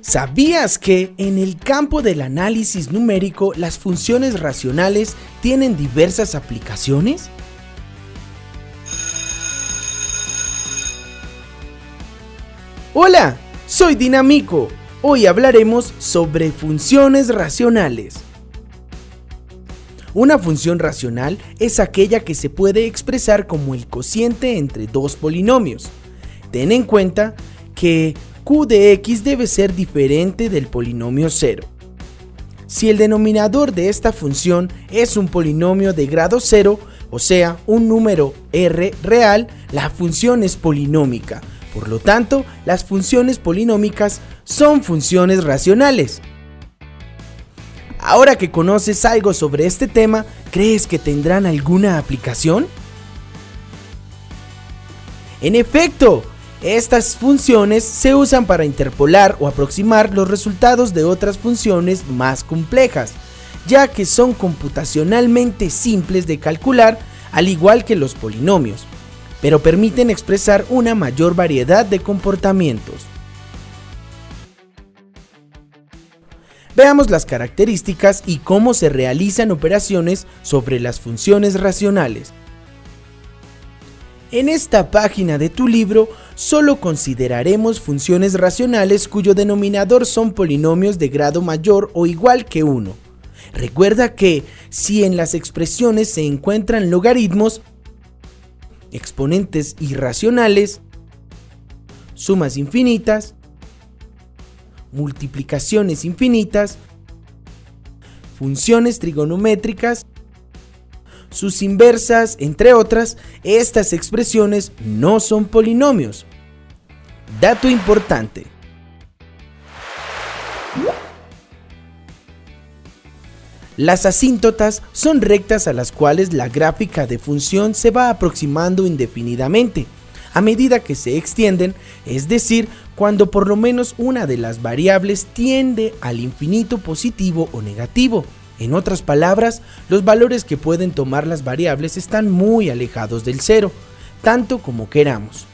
¿Sabías que en el campo del análisis numérico las funciones racionales tienen diversas aplicaciones? Hola, soy Dinamico. Hoy hablaremos sobre funciones racionales. Una función racional es aquella que se puede expresar como el cociente entre dos polinomios. Ten en cuenta que q de x debe ser diferente del polinomio 0. Si el denominador de esta función es un polinomio de grado 0, o sea, un número r real, la función es polinómica. Por lo tanto, las funciones polinómicas son funciones racionales. Ahora que conoces algo sobre este tema, ¿crees que tendrán alguna aplicación? En efecto, estas funciones se usan para interpolar o aproximar los resultados de otras funciones más complejas, ya que son computacionalmente simples de calcular, al igual que los polinomios, pero permiten expresar una mayor variedad de comportamientos. Veamos las características y cómo se realizan operaciones sobre las funciones racionales. En esta página de tu libro solo consideraremos funciones racionales cuyo denominador son polinomios de grado mayor o igual que 1. Recuerda que si en las expresiones se encuentran logaritmos, exponentes irracionales, sumas infinitas, multiplicaciones infinitas, funciones trigonométricas, sus inversas, entre otras, estas expresiones no son polinomios. Dato importante. Las asíntotas son rectas a las cuales la gráfica de función se va aproximando indefinidamente, a medida que se extienden, es decir, cuando por lo menos una de las variables tiende al infinito positivo o negativo. En otras palabras, los valores que pueden tomar las variables están muy alejados del cero, tanto como queramos.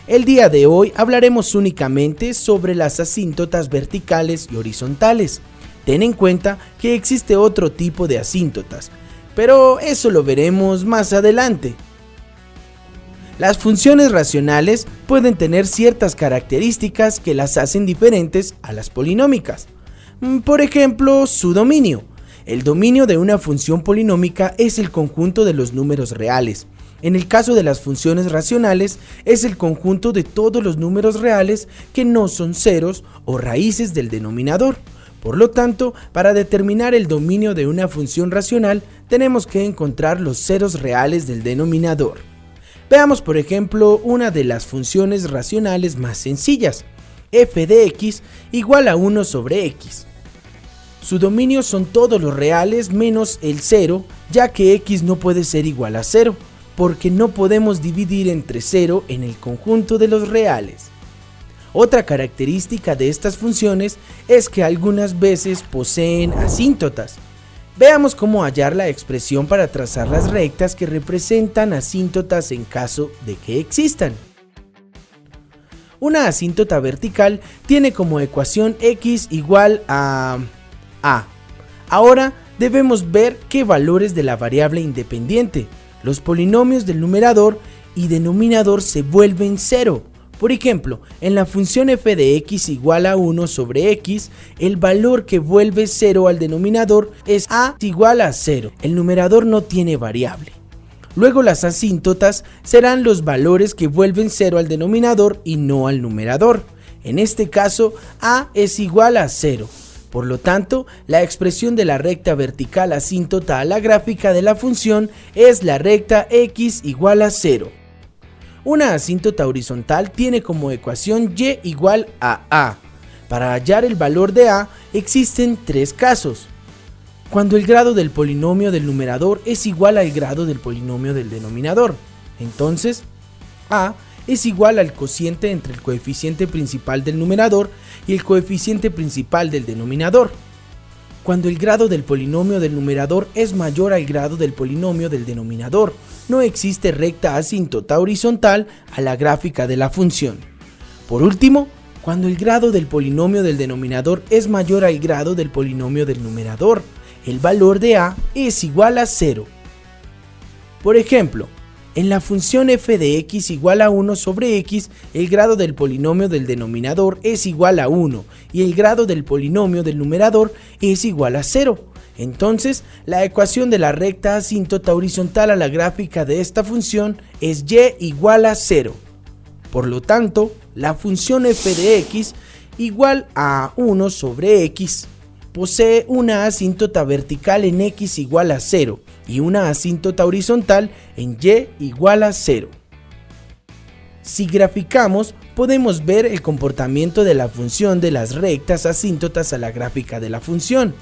El día de hoy hablaremos únicamente sobre las asíntotas verticales y horizontales. Ten en cuenta que existe otro tipo de asíntotas, pero eso lo veremos más adelante. Las funciones racionales pueden tener ciertas características que las hacen diferentes a las polinómicas. Por ejemplo, su dominio. El dominio de una función polinómica es el conjunto de los números reales. En el caso de las funciones racionales, es el conjunto de todos los números reales que no son ceros o raíces del denominador. Por lo tanto, para determinar el dominio de una función racional, tenemos que encontrar los ceros reales del denominador. Veamos, por ejemplo, una de las funciones racionales más sencillas, f de x igual a 1 sobre x. Su dominio son todos los reales menos el 0, ya que x no puede ser igual a 0, porque no podemos dividir entre 0 en el conjunto de los reales. Otra característica de estas funciones es que algunas veces poseen asíntotas. Veamos cómo hallar la expresión para trazar las rectas que representan asíntotas en caso de que existan. Una asíntota vertical tiene como ecuación x igual a a. Ahora debemos ver qué valores de la variable independiente, los polinomios del numerador y denominador se vuelven 0. Por ejemplo, en la función f de x igual a 1 sobre x, el valor que vuelve 0 al denominador es a igual a 0. El numerador no tiene variable. Luego las asíntotas serán los valores que vuelven 0 al denominador y no al numerador. En este caso, a es igual a 0. Por lo tanto, la expresión de la recta vertical asíntota a la gráfica de la función es la recta x igual a 0. Una asíntota horizontal tiene como ecuación y igual a a. Para hallar el valor de a existen tres casos. Cuando el grado del polinomio del numerador es igual al grado del polinomio del denominador, entonces a es igual al cociente entre el coeficiente principal del numerador y el coeficiente principal del denominador. Cuando el grado del polinomio del numerador es mayor al grado del polinomio del denominador, no existe recta asíntota horizontal a la gráfica de la función. Por último, cuando el grado del polinomio del denominador es mayor al grado del polinomio del numerador. El valor de a es igual a 0. Por ejemplo, en la función f de x igual a 1 sobre x, el grado del polinomio del denominador es igual a 1 y el grado del polinomio del numerador es igual a 0. Entonces, la ecuación de la recta asíntota horizontal a la gráfica de esta función es y igual a 0. Por lo tanto, la función f de x igual a 1 sobre x posee una asíntota vertical en x igual a 0 y una asíntota horizontal en y igual a 0. Si graficamos, podemos ver el comportamiento de la función de las rectas asíntotas a la gráfica de la función.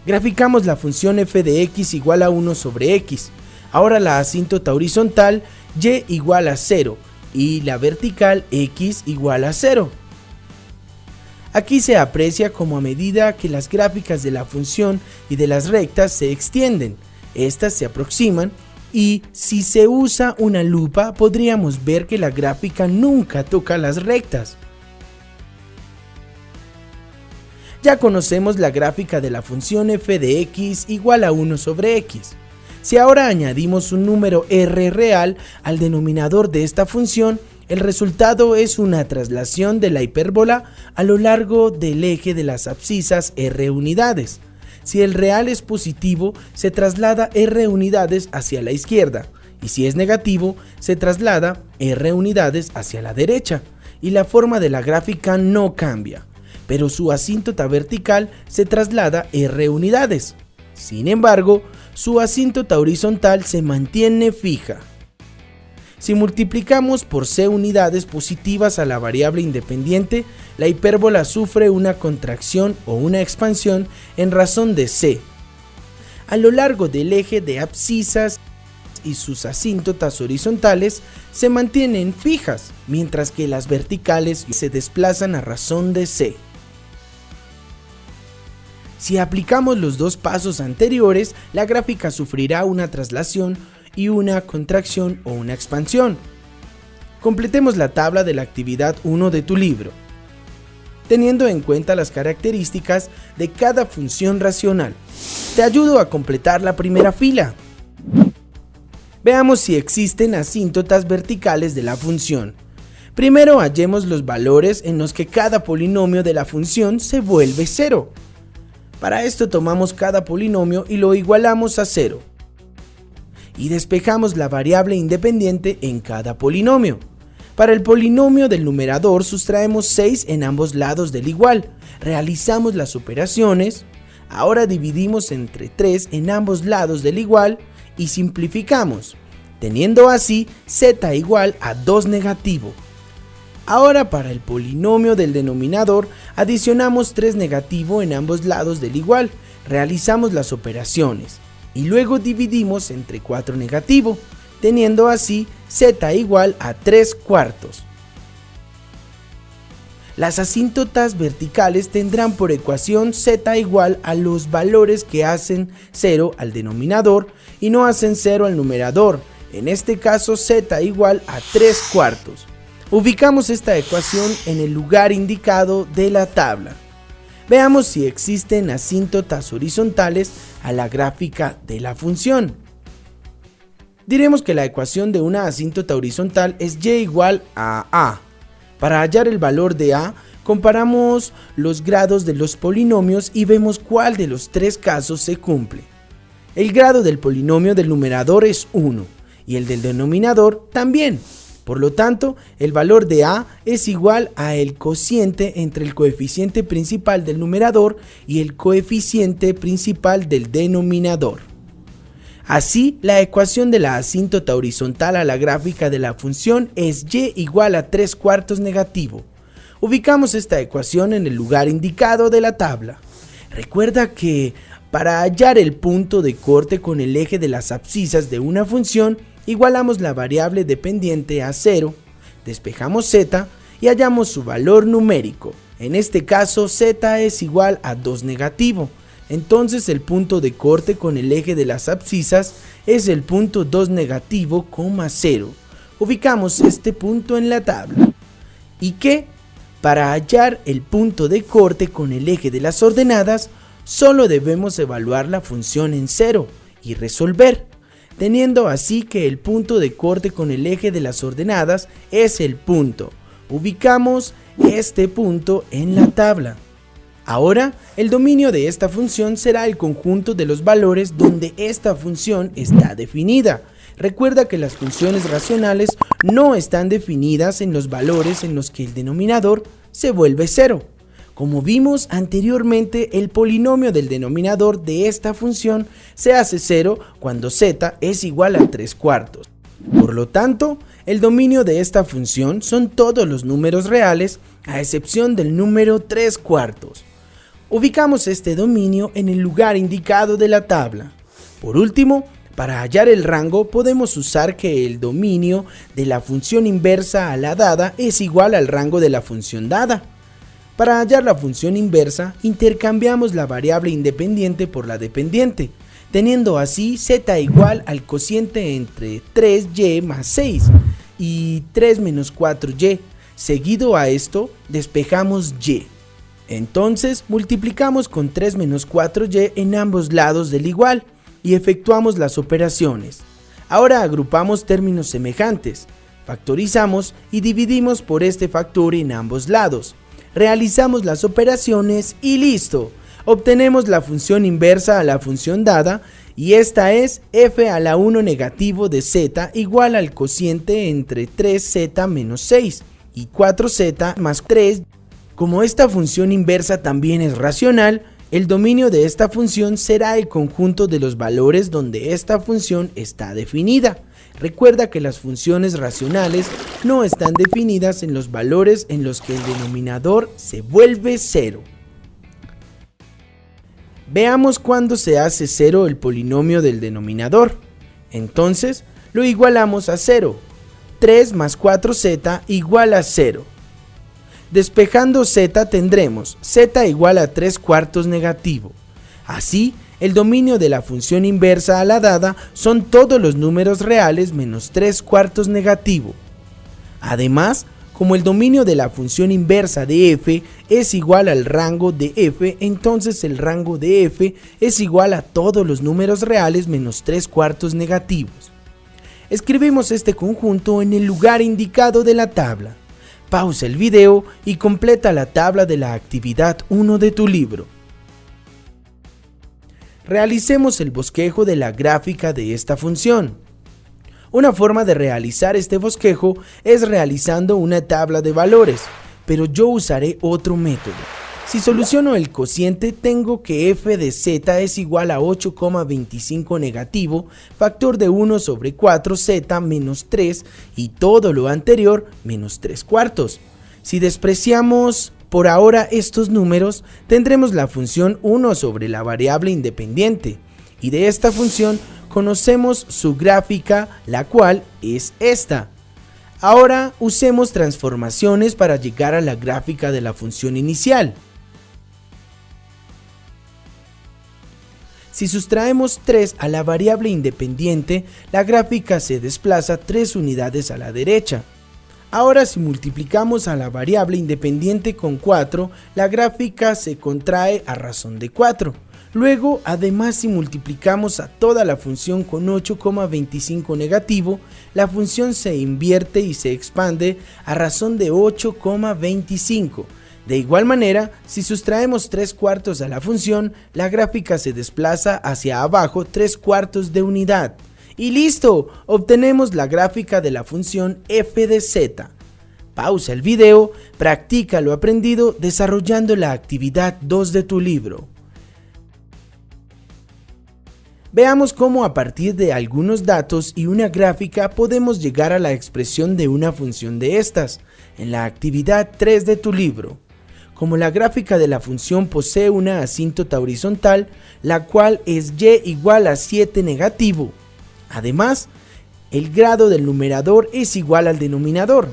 Graficamos la función f de x igual a 1 sobre x. Ahora la asíntota horizontal y igual a 0 y la vertical x igual a 0. Aquí se aprecia como a medida que las gráficas de la función y de las rectas se extienden, estas se aproximan y si se usa una lupa podríamos ver que la gráfica nunca toca las rectas. Ya conocemos la gráfica de la función f de x igual a 1 sobre x. Si ahora añadimos un número r real al denominador de esta función, el resultado es una traslación de la hipérbola a lo largo del eje de las abscisas r unidades. Si el real es positivo, se traslada r unidades hacia la izquierda, y si es negativo, se traslada r unidades hacia la derecha, y la forma de la gráfica no cambia, pero su asíntota vertical se traslada r unidades. Sin embargo, su asíntota horizontal se mantiene fija. Si multiplicamos por c unidades positivas a la variable independiente, la hipérbola sufre una contracción o una expansión en razón de c. A lo largo del eje de abscisas y sus asíntotas horizontales se mantienen fijas, mientras que las verticales se desplazan a razón de c. Si aplicamos los dos pasos anteriores, la gráfica sufrirá una traslación y una contracción o una expansión. Completemos la tabla de la actividad 1 de tu libro, teniendo en cuenta las características de cada función racional. Te ayudo a completar la primera fila. Veamos si existen asíntotas verticales de la función. Primero hallemos los valores en los que cada polinomio de la función se vuelve 0. Para esto tomamos cada polinomio y lo igualamos a 0. Y despejamos la variable independiente en cada polinomio. Para el polinomio del numerador sustraemos 6 en ambos lados del igual. Realizamos las operaciones. Ahora dividimos entre 3 en ambos lados del igual y simplificamos, teniendo así z igual a 2 negativo. Ahora para el polinomio del denominador adicionamos 3 negativo en ambos lados del igual. Realizamos las operaciones y luego dividimos entre 4 negativo, teniendo así z igual a 3 cuartos. Las asíntotas verticales tendrán por ecuación z igual a los valores que hacen 0 al denominador y no hacen 0 al numerador, en este caso z igual a 3 cuartos. Ubicamos esta ecuación en el lugar indicado de la tabla. Veamos si existen asíntotas horizontales a la gráfica de la función. Diremos que la ecuación de una asíntota horizontal es y igual a a. Para hallar el valor de a, comparamos los grados de los polinomios y vemos cuál de los 3 casos se cumple. El grado del polinomio del numerador es 1 y el del denominador también. Por lo tanto, el valor de a es igual a el cociente entre el coeficiente principal del numerador y el coeficiente principal del denominador. Así, la ecuación de la asíntota horizontal a la gráfica de la función es y igual a 3 cuartos negativo. Ubicamos esta ecuación en el lugar indicado de la tabla. Recuerda que para hallar el punto de corte con el eje de las abscisas de una función, igualamos la variable dependiente a 0, despejamos z y hallamos su valor numérico. En este caso z es igual a 2 negativo. Entonces el punto de corte con el eje de las abscisas es el punto 2 negativo, 0. Ubicamos este punto en la tabla. ¿Y qué? Para hallar el punto de corte con el eje de las ordenadas, solo debemos evaluar la función en cero y resolver, teniendo así que el punto de corte con el eje de las ordenadas es el punto. Ubicamos este punto en la tabla. Ahora, el dominio de esta función será el conjunto de los valores donde esta función está definida. Recuerda que las funciones racionales no están definidas en los valores en los que el denominador se vuelve cero. Como vimos anteriormente, el polinomio del denominador de esta función se hace cero cuando z es igual a 3/4. Por lo tanto, el dominio de esta función son todos los números reales, a excepción del número 3/4. Ubicamos este dominio en el lugar indicado de la tabla. Por último, para hallar el rango podemos usar que el dominio de la función inversa a la dada es igual al rango de la función dada. Para hallar la función inversa, intercambiamos la variable independiente por la dependiente, teniendo así z igual al cociente entre 3y más 6 y 3 menos 4y. Seguido a esto, despejamos y. Entonces, multiplicamos con 3 menos 4y en ambos lados del igual y efectuamos las operaciones. Ahora agrupamos términos semejantes, factorizamos y dividimos por este factor en ambos lados. Realizamos las operaciones y listo. Obtenemos la función inversa a la función dada y esta es f a la 1 negativo de z igual al cociente entre 3z menos 6 y 4z más 3. Como esta función inversa también es racional, el dominio de esta función será el conjunto de los valores donde esta función está definida. Recuerda que las funciones racionales no están definidas en los valores en los que el denominador se vuelve cero. Veamos cuándo se hace cero el polinomio del denominador. Entonces lo igualamos a 0. 3 más 4z igual a 0. Despejando z tendremos z igual a 3/4 negativo. Así, el dominio de la función inversa a la dada son todos los números reales menos 3/4 negativo. Además, como el dominio de la función inversa de f es igual al rango de f, entonces el rango de f es igual a todos los números reales menos 3/4 negativos. Escribimos este conjunto en el lugar indicado de la tabla. Pausa el video y completa la tabla de la actividad 1 de tu libro. Realicemos el bosquejo de la gráfica de esta función. Una forma de realizar este bosquejo es realizando una tabla de valores, pero yo usaré otro método. Si soluciono el cociente, tengo que f de z es igual a 8,25 negativo, factor de 1 sobre 4z menos 3 y todo lo anterior menos 3/4. Si despreciamos por ahora estos números, tendremos la función 1 sobre la variable independiente, y de esta función conocemos su gráfica, la cual es esta. Ahora usemos transformaciones para llegar a la gráfica de la función inicial. Si sustraemos 3 a la variable independiente, la gráfica se desplaza 3 unidades a la derecha. Ahora, si multiplicamos a la variable independiente con 4, la gráfica se contrae a razón de 4. Luego, además, si multiplicamos a toda la función con 8,25 negativo, la función se invierte y se expande a razón de 8,25. De igual manera, si sustraemos 3/4 a la función, la gráfica se desplaza hacia abajo 3/4 de unidad. Y listo, obtenemos la gráfica de la función f de z. Pausa el video, practica lo aprendido desarrollando la actividad 2 de tu libro. Veamos cómo a partir de algunos datos y una gráfica podemos llegar a la expresión de una función de estas, en la actividad 3 de tu libro. Como la gráfica de la función posee una asíntota horizontal, la cual es y igual a 7 negativo. Además, el grado del numerador es igual al denominador.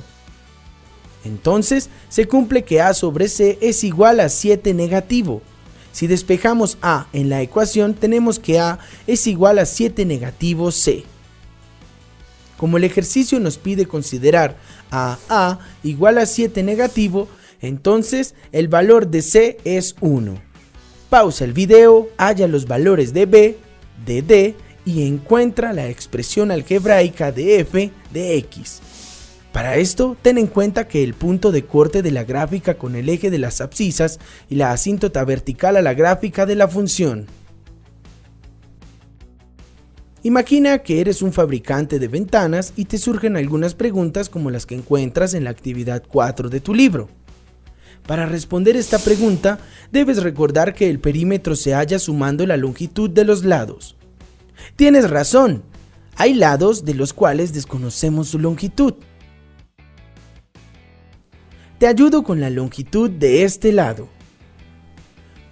Entonces, se cumple que a sobre c es igual a 7 negativo. Si despejamos a en la ecuación, tenemos que a es igual a 7 negativo c. Como el ejercicio nos pide considerar a igual a 7 negativo, Entonces el valor de C es 1. Pausa el video, halla los valores de B, de D y encuentra la expresión algebraica de f de x. Para esto, ten en cuenta que el punto de corte de la gráfica con el eje de las abscisas y la asíntota vertical a la gráfica de la función. Imagina que eres un fabricante de ventanas y te surgen algunas preguntas como las que encuentras en la actividad 4 de tu libro. Para responder esta pregunta, debes recordar que el perímetro se halla sumando la longitud de los lados. Tienes razón, hay lados de los cuales desconocemos su longitud. Te ayudo con la longitud de este lado.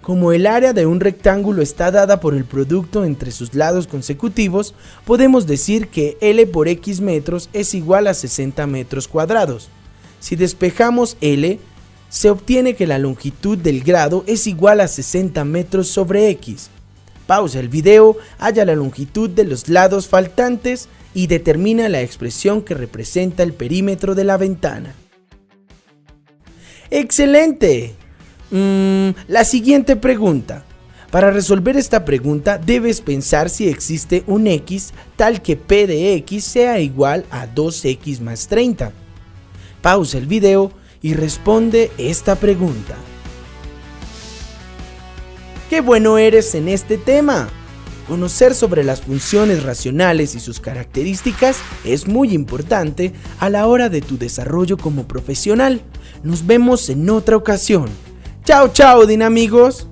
Como el área de un rectángulo está dada por el producto entre sus lados consecutivos, podemos decir que L por X metros es igual a 60 metros cuadrados. Si despejamos L, se obtiene que la longitud del grado es igual a 60 metros sobre X. Pausa el video, halla la longitud de los lados faltantes y determina la expresión que representa el perímetro de la ventana. ¡Excelente! La siguiente pregunta. Para resolver esta pregunta debes pensar si existe un x tal que p de x sea igual a 2x más 30. Pausa el video y responde esta pregunta. ¡Qué bueno eres en este tema! Conocer sobre las funciones racionales y sus características es muy importante a la hora de tu desarrollo como profesional. Nos vemos en otra ocasión. ¡Chao, chao, Dinamigos!